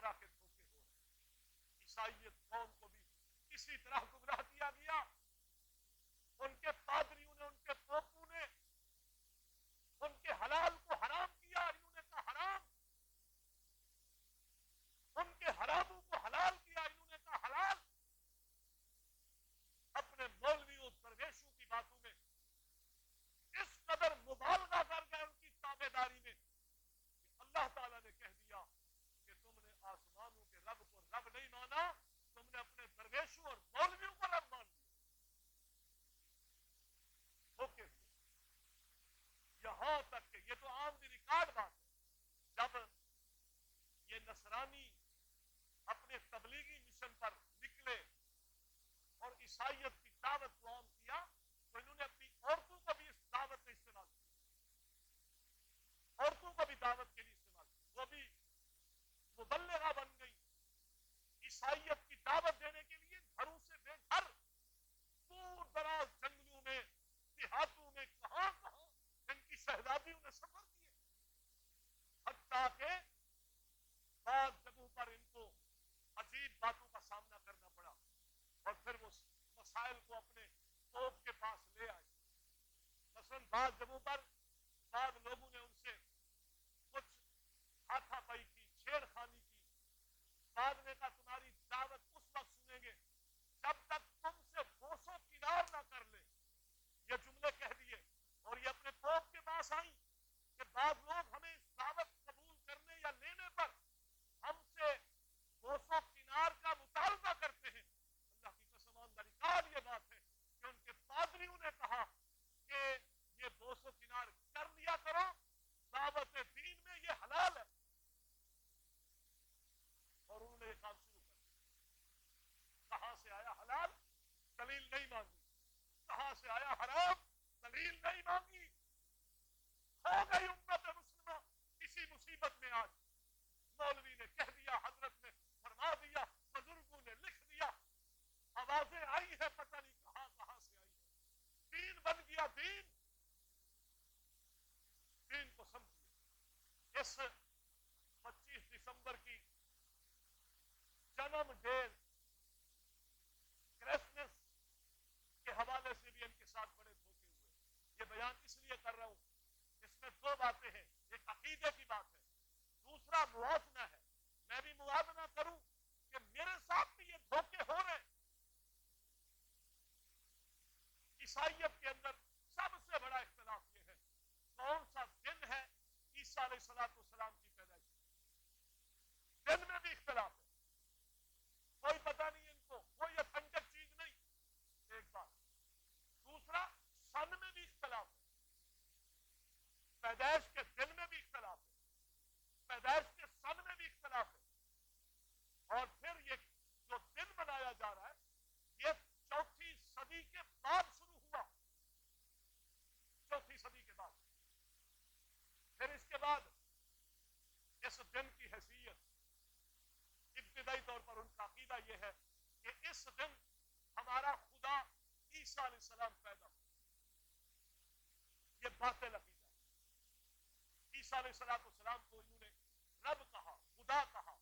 طرح کے دھوکے ہو رہے ہیں. عیسائیت قوم کو بھی اسی طرح گمراہ کیا گیا. ان کے پادریوں نے، ان کے پوپوں نے ان کے حلال کو حرام کیا، انہوں نے کہا حرام. ان کے حراموں کو حلال کیا، انہوں نے کہا حلال. اپنے مولویوں درویشوں کی باتوں میں اس قدر مبالغہ کر گئے ان کی تابع داری میں کہ اللہ تعالیٰ نے کہہ دیا کہ تم نے آسمانوں کے رب کو رب نہیں مانا، تم نے اپنے درویشوں اور مولویوں کو رب مان لیا. اوکے، یہاں تک کہ یہ تو عام دی ریکارڈ بات ہے. جب یہ نصرانی اپنے تبلیغی مشن پر نکلے اور عیسائیت کی دعوت کو عام کیا تو انہوں نے اپنی عورتوں کو بھی اس دعوت میں استعمال کیا. عورتوں کو بھی دعوت کے لیے استعمال کیا. وہ بھی مبلغہ بن گئی عیسائیت کی دعوت دینے کے لیے. گھروں سے بے گھر دور دراز جنگلوں میں، دیہاتوں میں، کہاں کہاں ان کی شہزادیوں نے سفر کیے. حتیٰ کہ بعض جگہوں پر ان کو عجیب باتوں کا سامنا کرنا پڑا اور پھر وہ مسائل کو اپنے توپ کے پاس لے آئے. مثلاً بعض جگہوں پر بعض لوگوں نے ان سے کچھ ہاتھا پائی کی، چھیڑ خانی کی. بعد نے کہا تمہاری دعوت اس وقت سنیں گے جب تک تم سے بوسو کنار نہ کر لے. یہ جملے کہہ دیے اور یہ اپنے توپ کے پاس آئیں کہ بعض لوگ ہمیں اس دعوت قبول کرنے یا لینے پر ہم سے بوسو کنار کا مطالبہ کرتے ہیں. اللہ کی قسم آنداری کار یہ بات ہے کہ ان کے پادریوں نے کہا کہ یہ بوسو کنار کر لیا کرو، دعوت دین میں یہ حلال ہے. اور انہوں نے یہ کام شروع کر دیا. کہاں سے آیا حلال؟ دلیل نہیں مانگی. کہاں سے آیا حرام؟ دلیل نہیں مانگی. ہو گئی امت مسلمہ اسی مصیبت میں. آج مولوی نے کہہ دیا، حضرت نے فرما دیا، بزرگوں نے لکھ دیا، آوازیں آئی ہے پتہ نہیں کہاں کہاں سے آئی ہے. دین بن گیا. دین کو سمجھیے. اس 25 دسمبر کی جنم ڈیز کرسمس کے حوالے سے بھی ان کے ساتھ بڑے دھوکے ہوئے. یہ بیان اس لیے کر رہا ہوں، اس میں دو باتیں ہیں. ایک عقیدے کی بات ہے، دوسرا موازنہ ہے. میں بھی موازنہ کروں کہ میرے ساتھ بھی یہ دھوکے ہو رہے ہیں. عیسائیت کے اندر سب سے بڑا اختلاف یہ ہے کون سا دن ہے عیسیٰ علیہ السلام کی پیدائش. دن میں بھی اختلاف ہے. کوئی پتہ نہیں ان کو، کوئی اتھینٹک چیز نہیں. ایک بات. دوسرا، سن میں بھی اختلاف ہے. پیدائش کے دن میں بھی اختلاف ہے. پیدائش کے سن میں بھی اختلاف ہے. اور پھر یہ جو دن منایا جا رہا ہے یہ 4 صدی کے بعد شروع ہوا. 4 صدی کے بعد. پھر اس کے بعد اس دن کی حیثیت ابتدائی طور پر ان کا عقیدہ یہ ہے کہ اس دن ہمارا خدا عیسیٰ علیہ السلام پیدا ہوا. یہ باطل عقیدہ ہے. عیسیٰ علیہ السلام کو انہوں نے رب کہا، خدا کہا.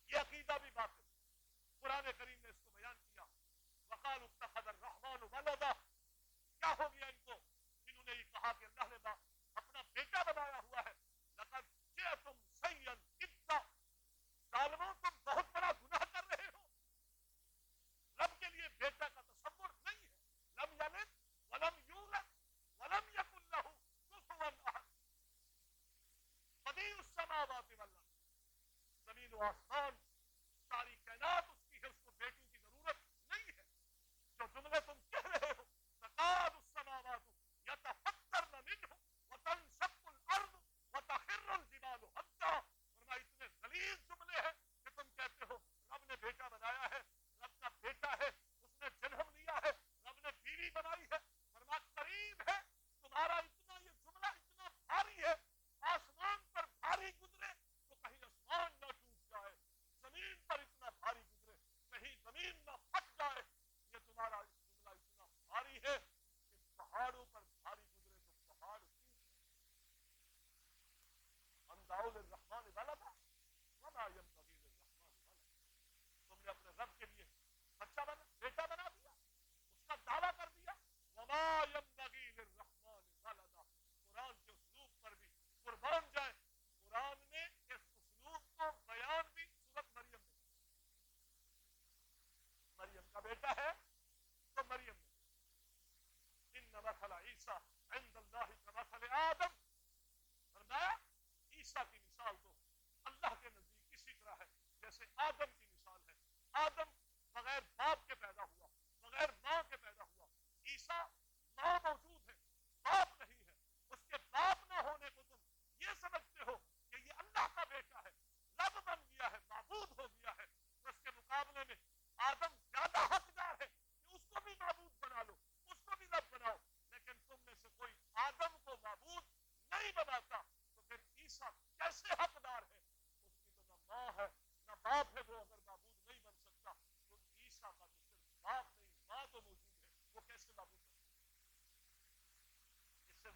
یہ عقیدہ بھی باطل. قرآن کریم نے اس کو بیان کیا. وقالوا اتخذ الرحمن ولدا. کیا ہو گیا ان کو؟ انہوں نے یہ کہا کہ اللہ نے اپنا بیٹا بنایا ہوا ہے. لقد جئتم شیئا ادا. ظالموں تم بہت بڑا گناہ کر رہے ہو. رب کے لیے بیٹا کا تصور نہیں ہے. لم یلد ولم یولد ولم یکن له کفوا احد. بدیع السماوات والارض. زمین و آسمان ساری کائنات اس کی ہے، اس کو بیٹی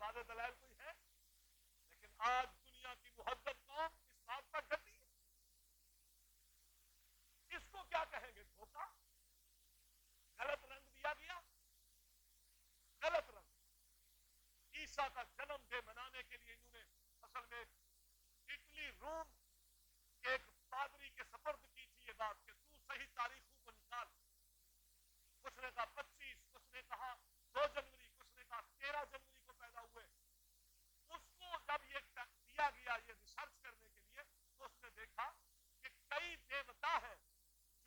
واضح دلائل کوئی ہے؟ لیکن آج دنیا کی مہذب قوم اس بات پر ڈٹی ہے. اس کو کیا کہیں گے؟ دھوکہ. غلط رنگ دیا گیا، غلط رنگ. عیسیٰ کا جنم ڈے منانے کے لیے انہوں نے اصل میں اٹلی روم کے ایک پادری کے سپرد کی تھی یہ بات کہ تو صحیح تاریخوں کو نکال. کچھ نے کہا 25، کچھ نے کہا 2 جنوری، کچھ نے کہا 13 جنوری کو پیدا ہوئے. اس کو جب یہ دیا گیا یہ ریسرچ کرنے کے لیے تو اس نے دیکھا کہ کئی دیوتا ہیں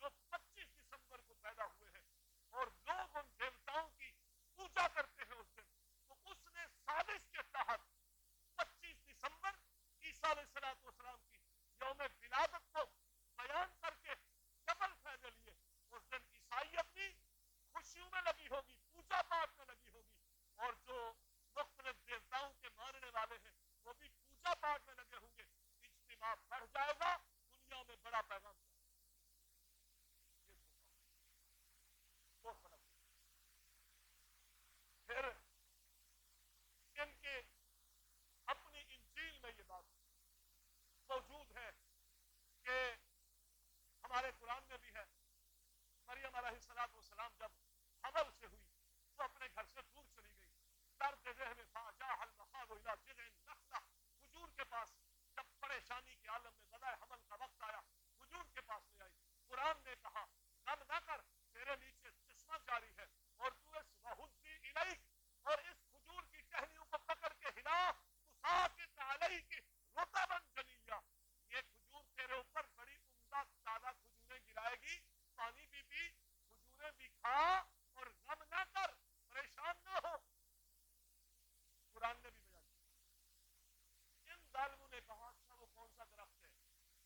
جو 25 دسمبر کو پیدا ہوئے ہیں اور لوگ ان دیوتاؤں کی پوجا کرتے ہیں اس دن. تو اس نے سازش کے تحت 25 دسمبر عیسیٰ علیہ السلام کی یوم ولادت کو بیان کر کے ڈبل فائدے لیے. اس دن عیسائیت بھی خوشیوں میں لگی ہوگی، پوجا پاٹ میں لگی ہوگی، اور جو مختلف دیوتاؤں کے ماننے والے ہیں وہ بھی پوجا پاٹ میں لگے ہوں گے. اجتماع بڑھ جائے گا، دنیا میں بڑا پیغام جائے گا. یہ بہت بڑا. پھر ان کے اپنی انجیل میں یہ بات موجود ہے کہ ہمارے قرآن میں بھی ہے. مریم علیہ السلام جب حمل سے ہوئی تو اپنے گھر سے دور چلی گئی. درد ذہن فاجاہ المخاض الى جذع النخلہ، حجور کے پاس جب پریشانی کے عالم میں بدائے حمل کا وقت آیا حجور کے پاس لے آئی. قرآن نے کہا غم نہ کر، تیرے نیچے چشمہ جاری ہے اور تو اس وحدی الیک، اور اس کھجور کی ٹہنیوں کو پکڑ کے ہلا، تساقط علیک رطبا جنیا، یہ کھجور تیرے اوپر بڑی عمدہ تازہ کھجوریں گرائے گی. پانی بھی پی، کھجوریں بھی کھا، اور غم نہ کر، پریشان نہ ہو. قرآن نے بھی بیان کیا. ان ظالموں نے کہا اچھا وہ کون سا درخت ہے؟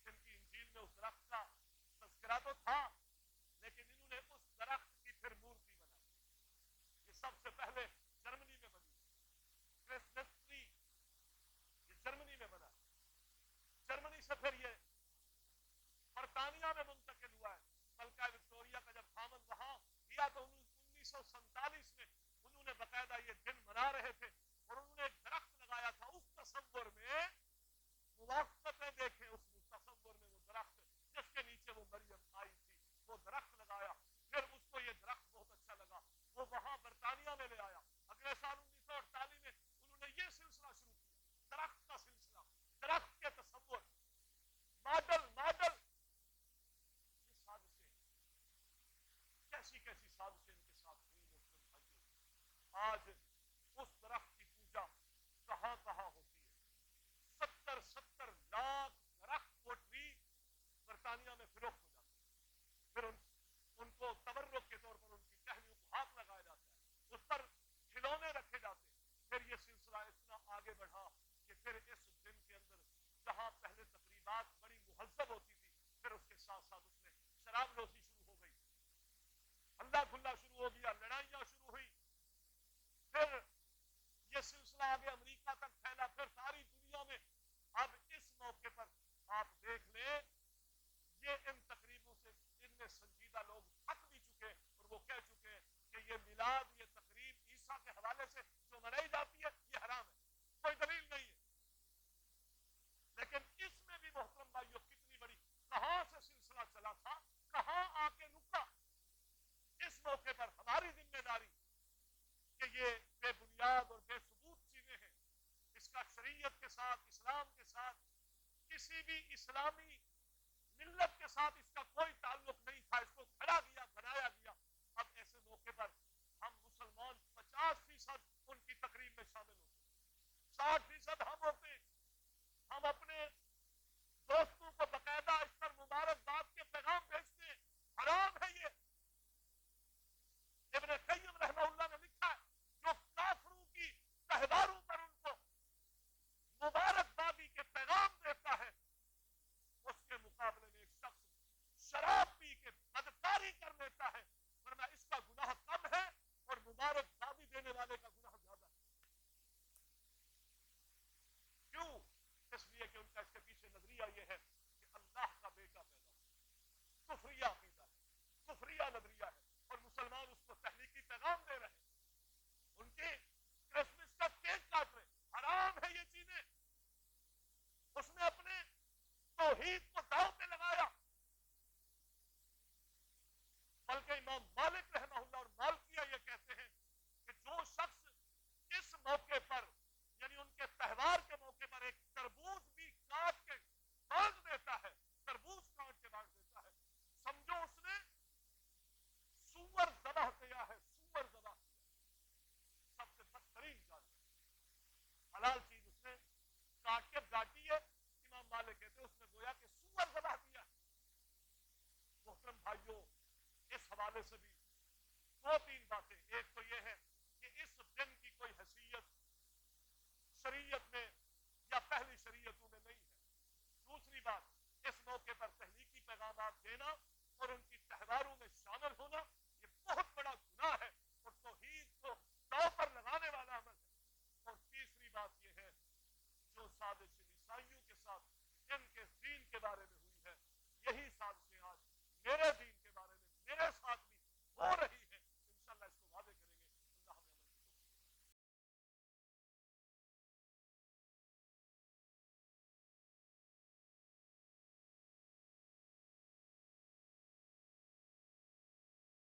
ان کی انجیل میں اس درخت کا تذکرہ تو تھا لیکن انہوں نے اس درخت کی پھر مورتی بنائی. یہ سب سے پہلے جرمنی میں بنی. کرسمس ٹری یہ جرمنی میں بنا. جرمنی سے پھر یہ برطانیہ میں منتقل ہوا ہے. ملکہ وکٹوریہ کا جب خامن وہاں کیا تو 1947 میں انہوں نے باقاعدہ یہ دن منا رہے تھے اور انہوں نے ایک درخت لگایا تھا. اس تصور میں موافقتیں دیکھیں، اس تصور میں وہ درخت جس کے نیچے وہ مریم آئی تھی وہ درخت لگایا. پھر اس کو یہ درخت بہت اچھا لگا، وہ وہاں برطانیہ میں لے آیا. اگلے سال 1948 میں انہوں نے یہ سلسلہ شروع کیا، درخت کا سلسلہ، درخت کے تصور، ماڈل. یہ سازشیں کیسی کیسی سازشیں ان کے ساتھ ہوئی مسلم بھائیوں. آج اس درخت کی پوجا کہاں کہاں ہوتی ہے. 70 لاکھ درخت کو ٹری برطانیہ میں فروخت ہو جاتے ہیں. پھر ان کو تبرک کے طور پر ان کی ٹہنیوں کو ہاتھ لگایا جاتا ہے، اس پر کھلونے رکھے جاتے ہیں. پھر یہ سلسلہ اتنا آگے بڑھا کہ پھر اس دن کے اندر جہاں پہلے تقریبات بڑی مہذب ہوتی تھی پھر اس کے ساتھ ساتھ اس میں شراب نوشی شروع ہو گئی، ہلا کھلا شروع ہو گیا، لڑائیاں شروع ہوئی. پھر یہ سلسلہ آگے امریکہ تک پھیلا، پھر ساری دنیا میں. اب اس موقع پر آپ دیکھ لیں یہ ان تقریبوں سے ان میں سنجیدہ لوگ تھک بھی چکے اور وہ کہہ چکے کہ یہ میلاد، یہ تقریب عیسیٰ کے حوالے سے جو منائی جاتی ہے یہ حرام ہے، کوئی دلیل نہیں ہے. لیکن اس میں بھی محترم بھائیوں کتنی بڑی کہاں سے سلسلہ چلا تھا، کہاں آ کے رکا. اس موقع پر ہماری ذمہ داری کہ یہ بے بنیاد اور بے ثبوت چیزیں ہیں، اس کا شریعت کے ساتھ، اسلام کے ساتھ، کسی بھی اسلامی ملت کے ساتھ اس کا کوئی تعلق نہیں تھا. اس کو کھڑا گیا، بنایا گیا. اب ایسے موقع پر ہم مسلمان 50% ان کی تقریب میں شامل ہوتے ہیں، 60% ہم ہوتے ہیں. ہم اپنے دوستوں کو باقاعدہ اس پر مبارکباد کے پیغام بھیجتے ہیں. حرام ہے یہ. ابن قیم